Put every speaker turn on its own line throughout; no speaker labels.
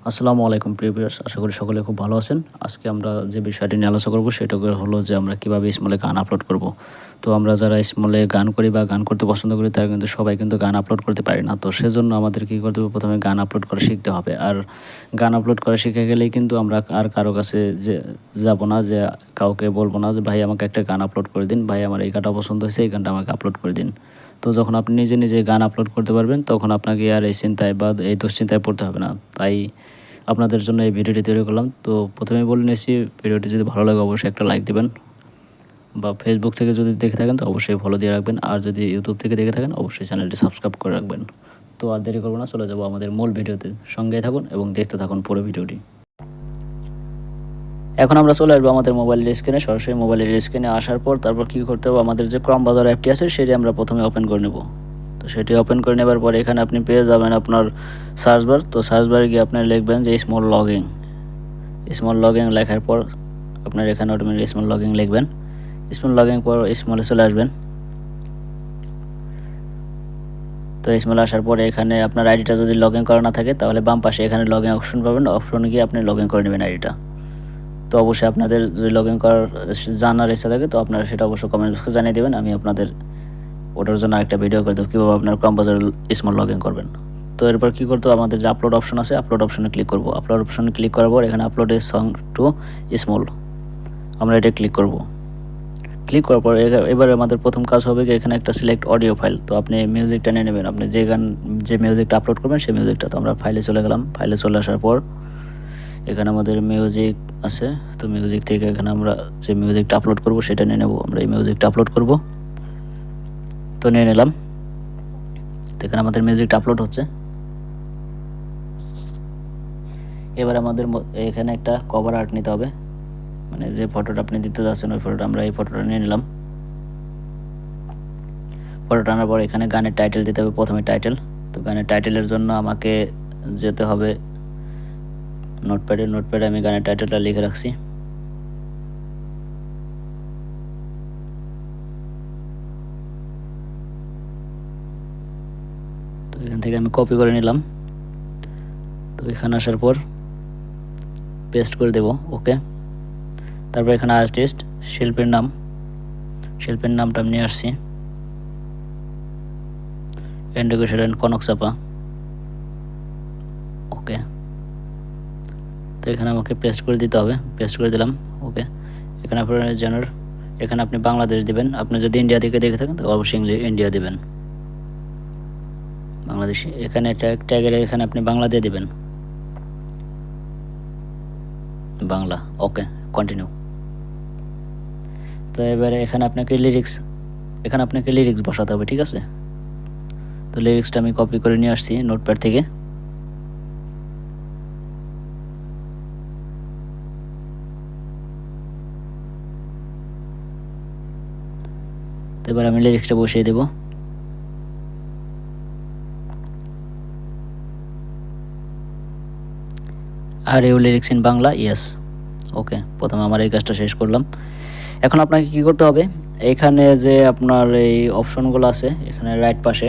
আসসালামু আলাইকুম প্রিয় ভিউয়ার্স, আশা করি সকলে খুব ভালো আছেন। আজকে আমরা যে বিষয়টি নিয়ে আলোচনা করব সেটা হলো যে আমরা কিভাবে স্মলে গান আপলোড করব। তো আমরা যারা স্মলে গান করি বা গান করতে পছন্দ করি তারা কিন্তু সবাই কিন্তু গান আপলোড করতে পারি না। তো সেজন্য আমাদের কী করতে হবে, প্রথমে গান আপলোড করা শিখতে হবে। আর গান আপলোড করা শিখে গেলেই কিন্তু আমরা আর কারো কাছে যে যাব না, যে কাউকে বলবো না যে ভাই আমাকে একটা গান আপলোড করে দিন, ভাই আমার এই গানটা পছন্দ হয়েছে, এই গানটা আমাকে আপলোড করে দিন। তো যখন আপনি নিজে নিজে গান আপলোড করতে পারবেন তখন আপনাকে আর এই চিন্তায় বা এই দুশ্চিন্তায় পড়তে হবে না। তাই আপনাদের জন্য এই ভিডিওটি তৈরি করলাম। তো প্রথমেই বলে নিয়েছি, ভিডিওটি যদি ভালো লাগে অবশ্যই একটা লাইক দেবেন, বা ফেসবুক থেকে যদি দেখে থাকেন তো অবশ্যই ফলো দিয়ে রাখবেন, আর যদি ইউটিউব থেকে দেখে থাকেন অবশ্যই চ্যানেলটি সাবস্ক্রাইব করে রাখবেন। তো আর দেরি করবো না, চলে যাবো আমাদের মূল ভিডিওতে। সঙ্গেই থাকুন এবং দেখতে থাকুন পুরো ভিডিওটি। এখন আমরা চলে আসবো আমাদের মোবাইলের স্ক্রিনে। সরাসরি মোবাইলের স্ক্রিনে আসার পর তারপর কী করতে হবে, আমাদের যে ক্রম বাজার অ্যাপটি আছে সেটি আমরা প্রথমে ওপেন করে নেব। তো সেটি ওপেন করে নেবার পরে এখানে আপনি পেয়ে যাবেন আপনার সার্চ বার। তো সার্চ বারে গিয়ে আপনি লিখবেন যে স্মল লগিং লেখার পর আপনার এখানে অটোমেটিক স্মল লগিং লিখবেন। স্মল লগিং পর স্মলে চলে আসবেন। তো স্মলে আসার পরে এখানে আপনার আইডিটা যদি লগ ইন করা না থাকে তাহলে বাম পাশে এখানে লগ ইন অপশন পাবেন, অপশনে গিয়ে আপনি লগ ইন করে নেবেন আইডিটা। তো অবশ্যই আপনাদের যদি লগ ইন করার জানার ইচ্ছা থাকে তো আপনারা সেটা অবশ্যই কমেন্ট বক্সে জানিয়ে দেবেন। আমি আপনাদের ওটার জন্য একটা ভিডিও করে দেবো কীভাবে আপনার কম্পোজার স্মল লগ ইন করবেন। তো এরপর কী করতে হবে, আমাদের যে আপলোড অপশন আছে আপলোড অপশনে ক্লিক করব। আপলোড অপশনে ক্লিক করার পর এখানে upload a song too small, আমরা এটা ক্লিক করব। ক্লিক করার পর এবারে আমাদের প্রথম কাজ হবে এখানে একটা সিলেক্ট অডিও ফাইল। তো আপনি মিউজিকটা নিয়ে নেবেন, আপনি যে মিউজিকটা আপলোড করবেন সেই মিউজিকটা। তো আমরা ফাইলে চলে গেলাম। ফাইলে চলে আসার পর এখানে আমাদের মিউজিক আছে। তো মিউজিক থেকে এখানে আমরা যে মিউজিকটা আপলোড করব সেটা নিয়ে নেব। আমরা এই মিউজিকটা আপলোড করব, তো নিয়ে নিলাম। তো এখানে আমাদের মিউজিকটা আপলোড হচ্ছে। এবার আমাদের এখানে একটা কভার আর্ট নিতে হবে, মানে যে ফটোটা আপনি দিতে যাচ্ছেন ওই ফটোটা। আমরা এই ফটোটা নিয়ে নিলাম। ফটোটা আনার পর এখানে গানের টাইটেল দিতে হবে, প্রথমে টাইটেল। তো গানের টাইটেলের জন্য আমাকে যেতে হবে নোটপ্যাডে আমি গানের টাইটেলটা লিখে রাখছি। তো এখান থেকে আমি কপি করে নিলাম। তো এখানে আসার পর পেস্ট করে দেব, ওকে। তারপর এখানে আর্টিস্ট শিল্পীর নামটা আমি নিয়ে আসছি, এন্ডুকেশন কনক চাপা, ওকে। তো এখানে আমাকে পেস্ট করে দিতে হবে, পেস্ট করে দিলাম, ওকে। এখানে আপনার জেনার, এখানে আপনি বাংলাদেশ দিবেন। আপনি যদি ইন্ডিয়া থেকে দেখে থাকেন তো অবশ্যই ইন্ডিয়া দিবেন, বাংলাদেশি। এখানে ট্যাগের এখানে আপনি বাংলা দিয়ে দিবেন, বাংলা, ওকে, কন্টিনিউ। তো এবারে এখানে আপনাকে লিরিক্স বসাতে হবে, ঠিক আছে। তো লিরিক্সটা আমি কপি করে নিয়ে আসছি নোটপ্যাড থেকে। তো এবার আমি লিরিক্সটা বসিয়ে দেব। Are you lyrics in Bangla, yes, okay. প্রথমে আমার এই কাজটা শেষ করলাম। এখন আপনাকে কি করতে হবে, এখানে যে আপনার এই অপশনগুলো আছে এখানে রাইট পাশে,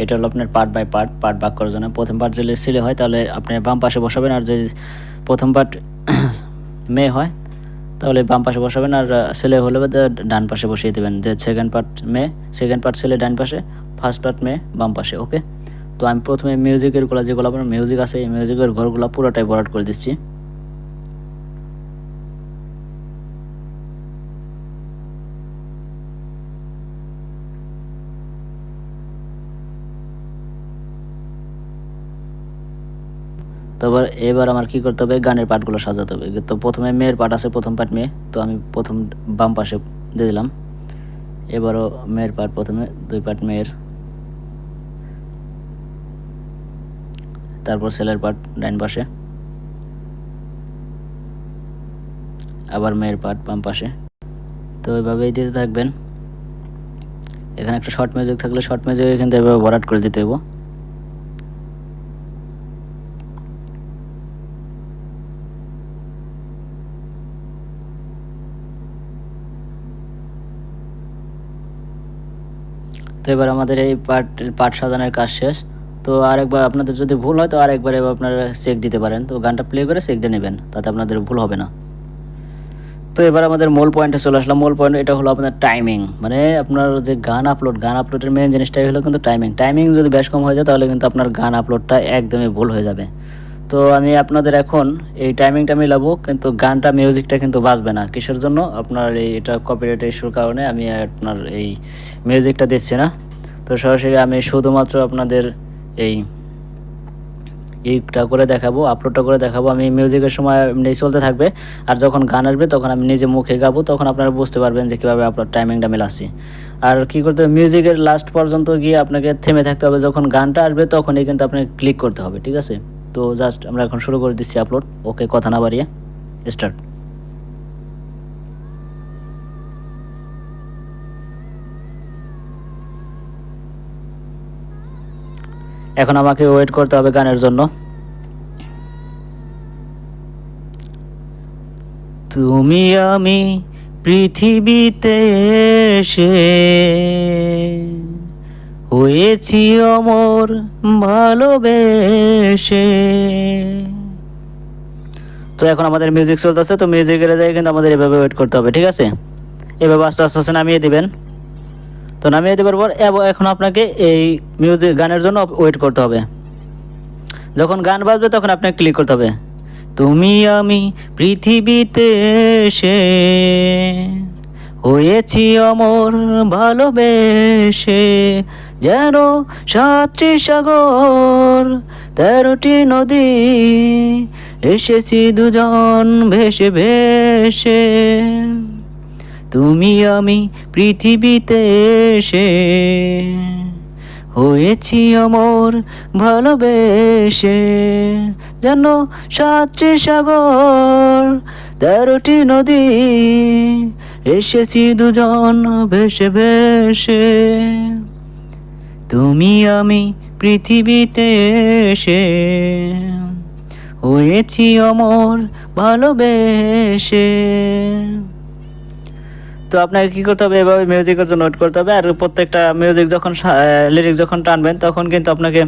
এটা হলো আপনার পার্ট বাই পার্ট ভাগ করার জন্য। প্রথম পার্ট যদি ছেলে হয় তাহলে আপনি বাম পাশে বসাবেন, আর যদি প্রথম পার্ট মেয়ে হয় তাহলে বাম পাশে বসাবেন, আর ছেলে হলে ডান পাশে বসিয়ে দেবেন। যে সেকেন্ড পার্ট ছেলে ডান পাশে, ফার্স্ট পার্ট মেয়ে বাম পাশে, ওকে। তো আমি প্রথমে মিউজিকেরগুলো যেগুলো আপনার মিউজিক আছে এই মিউজিকের ঘরগুলো পুরোটাই ভরাট করে দিচ্ছি। তো এবার আমার কি করতে হবে, গানের পার্টগুলো সাজাতে হবে। তো প্রথমে মেয়ের পার্ট আছে, প্রথম পার্ট মেয়ে, তো আমি প্রথম বাম পাশে দিয়ে দিলাম। এবারও মেয়ের পার্ট, প্রথমে দুই পার্ট মেয়ের, তারপর ছেলের পার্ট ডান পাশে, আবার মেয়ের পার্ট বাম পাশে। তো এইভাবেই দিতে থাকবেন। এখানে একটা শর্ট মিউজিক থাকলে শর্ট মিউজিক এখান থেকে এভাবে ভরাট করে দিতে হবে। তো এবার আমাদের এই পার্ট সাজানোর কাজ শেষ। তো আরেকবার আপনাদের যদি ভুল হয় তো আরেকবার আপনারা চেক দিতে পারেন। তো গানটা প্লে করে চেক দিয়ে নেবেন, তাতে আপনাদের ভুল হবে না। তো এবার আমাদের মূল পয়েন্টে চলে আসলাম। মূল পয়েন্ট এটা হলো আপনার টাইমিং, মানে আপনার যে গান আপলোডের মেন জিনিসটাই হলো কিন্তু টাইমিং যদি বেশ কম হয়ে যায় তাহলে কিন্তু আপনার গান আপলোডটা একদমই ভুল হয়ে যাবে। তো আমি আপনাদের এখন এই টাইমিংটা মিলাবো, কিন্তু গানটা মিউজিকটা কিন্তু বাজবে না। কিসের জন্য? আপনার এটা কপিরাইট ইস্যুর কারণে আমি আপনার এই মিউজিকটা দিচ্ছি না। তো সরাসরি আমি শুধুমাত্র আপনাদের এইটা করে দেখাবো, আপলোডটা করে দেখাবো। আমি মিউজিকের সময় এমনি চলতে থাকবে, আর যখন গান আসবে তখন আমি নিজে মুখে গাবো, তখন আপনারা বুঝতে পারবেন যে কীভাবে আপনার টাইমিংটা মেলাচ্ছি। আর কী করতে হবে, মিউজিকের লাস্ট পর্যন্ত গিয়ে আপনাকে থেমে থাকতে হবে, যখন গানটা আসবে তখনই কিন্তু আপনাকে ক্লিক করতে হবে, ঠিক আছে? তো জাস্ট আমরা এখন শুরু করে দিচ্ছি আপলোড। ওকে, কথা না বাড়িয়ে স্টার্ট। এখন আমাকে ওয়েট করতে হবে গানের জন্য। তুমি আমি পৃথিবীতে এসে হয়েছি অমর ভালোবেসে। তো এখন আমাদের মিউজিক চলতেছে, তো মিউজিকের জায়গায় কিন্তু আমাদের এভাবে ওয়েট করতে হবে, ঠিক আছে? এভাবে আস্তে আস্তে নামিয়ে দিবেন। তো নামিয়ে দেওয়ার পর এখন আপনাকে এই মিউজিক গানের জন্য ওয়েট করতে হবে। যখন গান বাজবে তখন আপনাকে ক্লিক করতে হবে। তুমি আমি পৃথিবীতে এসে হয়েছি অমর ভালোবেসে, যেন 7টি সাগর 13টি নদী, এসেছি দুজন ভেসে ভেসে। তুমি আমি পৃথিবীতে এসে হয়েছি অমর ভালোবেসে, যেন 7টি সাগর 13টি নদী, এসেছি দুজন ভেসে ভেসে। তুমি আমি পৃথিবীতে এসে হয়েছি অমর ভালোবেসে। তো আপনাকে কী করতে হবে, এভাবে মিউজিকের জন্য নোট করতে হবে। আর প্রত্যেকটা মিউজিক যখন লিরিক্স যখন টানবেন তখন কিন্তু আপনাকে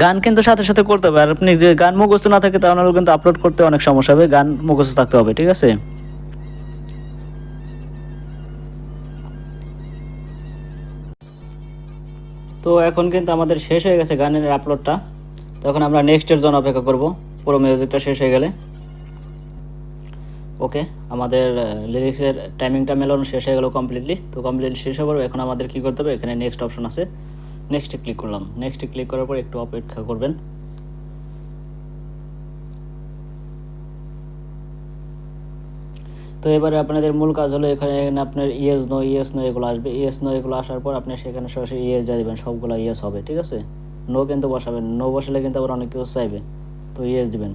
গান কিন্তু সাথে সাথে করতে হবে। আর আপনি যে গান মুখস্থ না থাকে তাহলে কিন্তু আপলোড করতে অনেক সমস্যা হবে, গান মুখস্থ থাকতে হবে, ঠিক আছে? তো এখন কিন্তু আমাদের শেষ হয়ে গেছে গানের আপলোডটা। তখন আমরা নেক্সটের জন্য অপেক্ষা করব পুরো মিউজিকটা শেষ হয়ে গেলে। ওকে, আমাদের লিরিক্সের টাইমিংটা মেলানো শেষ হয়ে গেল কমপ্লিটলি। তো কমপ্লিটলি শেষ হওয়ার পর এখন আমাদের কী করতে হবে, এখানে নেক্সট অপশন আছে, নেক্সটে ক্লিক করলাম। নেক্সটে ক্লিক করার পর একটু অপেক্ষা করবেন। তো এবারে আপনাদের মূল কাজ হলো এখানে আপনার ইয়েস নো এগুলো আসবে। ইয়েস নো এগুলো আসার পর আপনি সেখানে সরাসরি ইয়েস দিয়ে দেবেন, সবগুলো ইয়েস হবে, ঠিক আছে? নো কিন্তু বসাবেন, নো বসালে কিন্তু আবার অনেক কিছু চাইবে, তো ইয়েস দিবেন।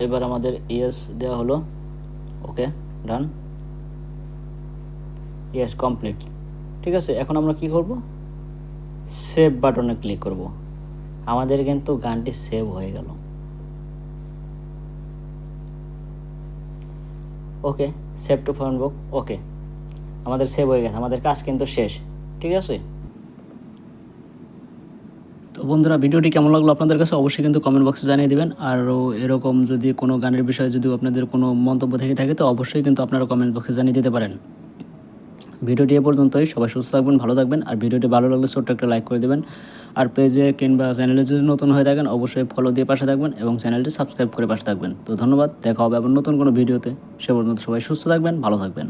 এবার আমাদের ইয়েস দেওয়া হলো। ওকে, ডান, ইয়েস কমপ্লিট, ঠিক আছে? এখন আমরা কি করব, সেভ বাটনে ক্লিক করব। আমাদের কিন্তু গানটি সেভ হয়ে গেল। ওকে, সেভ টু ফোন বুক। ওকে, আমাদের সেভ হয়ে গেছে, আমাদের কাজ কিন্তু শেষ, ঠিক আছে? তো বন্ধুরা, ভিডিওটি কেমন লাগলো আপনাদের কাছে অবশ্যই কিন্তু কমেন্ট বক্সে জানিয়ে দেবেন। আরও এরকম যদি কোনো গানের বিষয়ে যদি আপনাদের কোনো মন্তব্য থেকে থাকে তো অবশ্যই কিন্তু আপনারা কমেন্ট বক্সে জানিয়ে দিতে পারেন। ভিডিওটি এ পর্যন্তই। সবাই সুস্থ থাকবেন, ভালো থাকবেন। আর ভিডিওটি ভালো লাগলে ছোট্ট একটা লাইক করে দেবেন। আর পেজে কিংবা চ্যানেলে যদি নতুন হয়ে থাকেন অবশ্যই ফলো দিয়ে পাশে থাকবেন এবং চ্যানেলটি সাবস্ক্রাইব করে পাশে থাকবেন। তো ধন্যবাদ, দেখা হবে আবার নতুন কোনো ভিডিওতে। সে পর্যন্ত সবাই সুস্থ থাকবেন, ভালো থাকবেন।